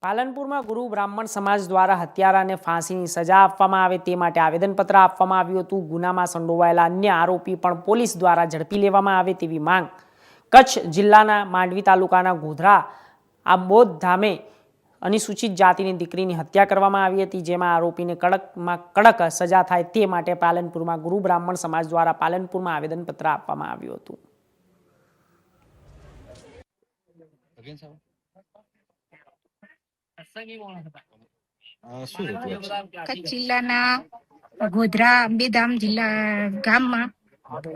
પાલનપુરમાં ગુરુ બ્રાહ્મણ સમાજ દ્વારા હત્યારાને ફાંસીની સજા આપવામાં આવે તે માટે આવેદનપત્ર આપવામાં આવ્યું હતું. ગુનામાં સંડોવાયેલા અન્ય આરોપી પણ પોલીસ દ્વારા ઝડપી લેવામાં આવે તેવી માંગ. કચ્છ જિલ્લાના માંડવી તાલુકાના ગોધરા આંબોદ ધામે અનુસૂચિત જાતિની દીકરીની હત્યા કરવામાં આવી હતી, જેમાં આરોપીને કડકમાં કડક સજા થાય તે માટે પાલનપુરમાં ગુરુ બ્રાહ્મણ સમાજ દ્વારા પાલનપુરમાં આવેદનપત્ર આપવામાં આવ્યું હતું. કચ્છ જિલ્લાના ગોધરા અંબેધામ જિલ્લા ગામમાં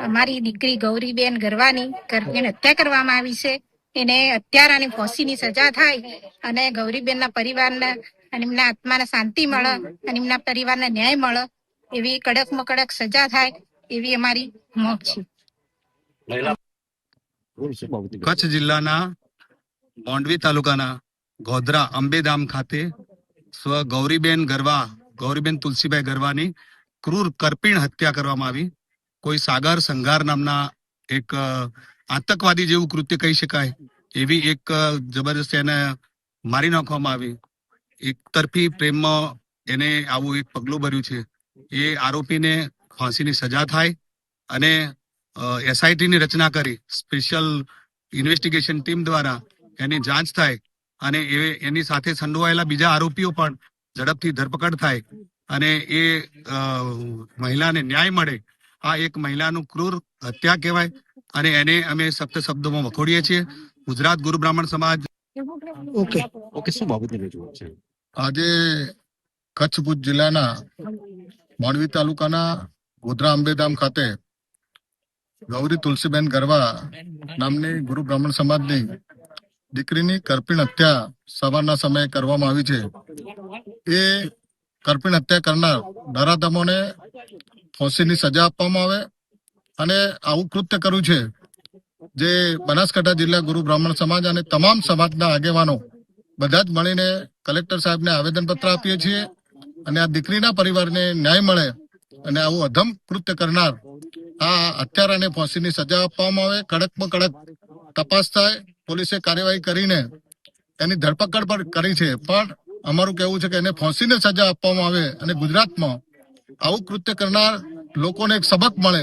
અમારી દીકરી ગૌરીબેન ગરવાની હત્યા કરવામાં આવી છે. એને હત્યારાની ફાંસીની સજા થાય અને ગૌરીબેનના પરિવારને અને એમના આત્માને શાંતિ મળે અને એમના પરિવારને ન્યાય મળે એવી કડકમાં કડક સજા થાય એવી અમારી માંગ છે. કચ્છ જિલ્લાના માંડવી તાલુકાના ગોધરા અંબેધામ ખાતે સ્વ ગૌરીબેન તુલસીભાઈ ગરવાની ક્રૂર કરપીણ હત્યા કરવામાં આવી. કોઈ સાગર સંઘાર નામના એક આતંકવાદી જેવું કૃત્ય કહી શકાય એવી એક જબરદસ્ત એને મારી નાખવામાં આવી. એક તરફી પ્રેમમાં એને આવું એક પગલું ભર્યું છે. એ આરોપીને ફાંસીની સજા થાય અને એસઆઈટીની રચના કરી સ્પેશિયલ ઇન્વેસ્ટિગેશન ટીમ દ્વારા એની જાંચ થાય અને એની સાથે સંડોવાયેલા બીજા આરોપીઓ પણ ઝડપથી ધરપકડ થાય અને એ મહિલાને ન્યાય મળે. આ એક મહિલાનું ક્રૂર હત્યા કહેવાય અને એને અમે સખ્ત શબ્દોમાં વખોડીએ છીએ. ગુજરાત ગુરુ બ્રાહ્મણ સમાજ શું બાબતની રજૂઆત છે? આજે કચ્છ ભુજ જિલ્લાના માંડવી તાલુકાના ગોધરા અંબેધામ ખાતે ગૌરી તુલસીબેન ગરવા નામની ગુરુ બ્રાહ્મણ સમાજની દીકરીની કરપીણ હત્યા સવારના સમયે કરવામાં આવી છે. એ કરપીણ હત્યા કરનાર નરાધમોને ફાંસીની સજા આપવામાં આવે અને આવું કૃત્ય કર્યું છે જે બનાસકાંઠા જિલ્લા ગુરુ બ્રાહ્મણ સમાજ અને તમામ સમાજના આગેવાનો બધા જ મળીને કલેક્ટર સાહેબને આવેદનપત્ર આપીએ છીએ અને આ દીકરીના પરિવારને ન્યાય મળે અને આવું અધમ કૃત્ય કરનાર આ હત્યારાને ફાંસીની સજા આપવામાં આવે. કડકમાં કડક તપાસ થાય. પોલીસે કાર્યવાહી કરીને એની ધરપકડ પણ કરી છે, પણ અમારું કહેવું છે કે એને ફાંસીની સજા આપવામાં આવે અને ગુજરાતમાં આવું કૃત્ય કરનાર લોકોને એક સબક મળે.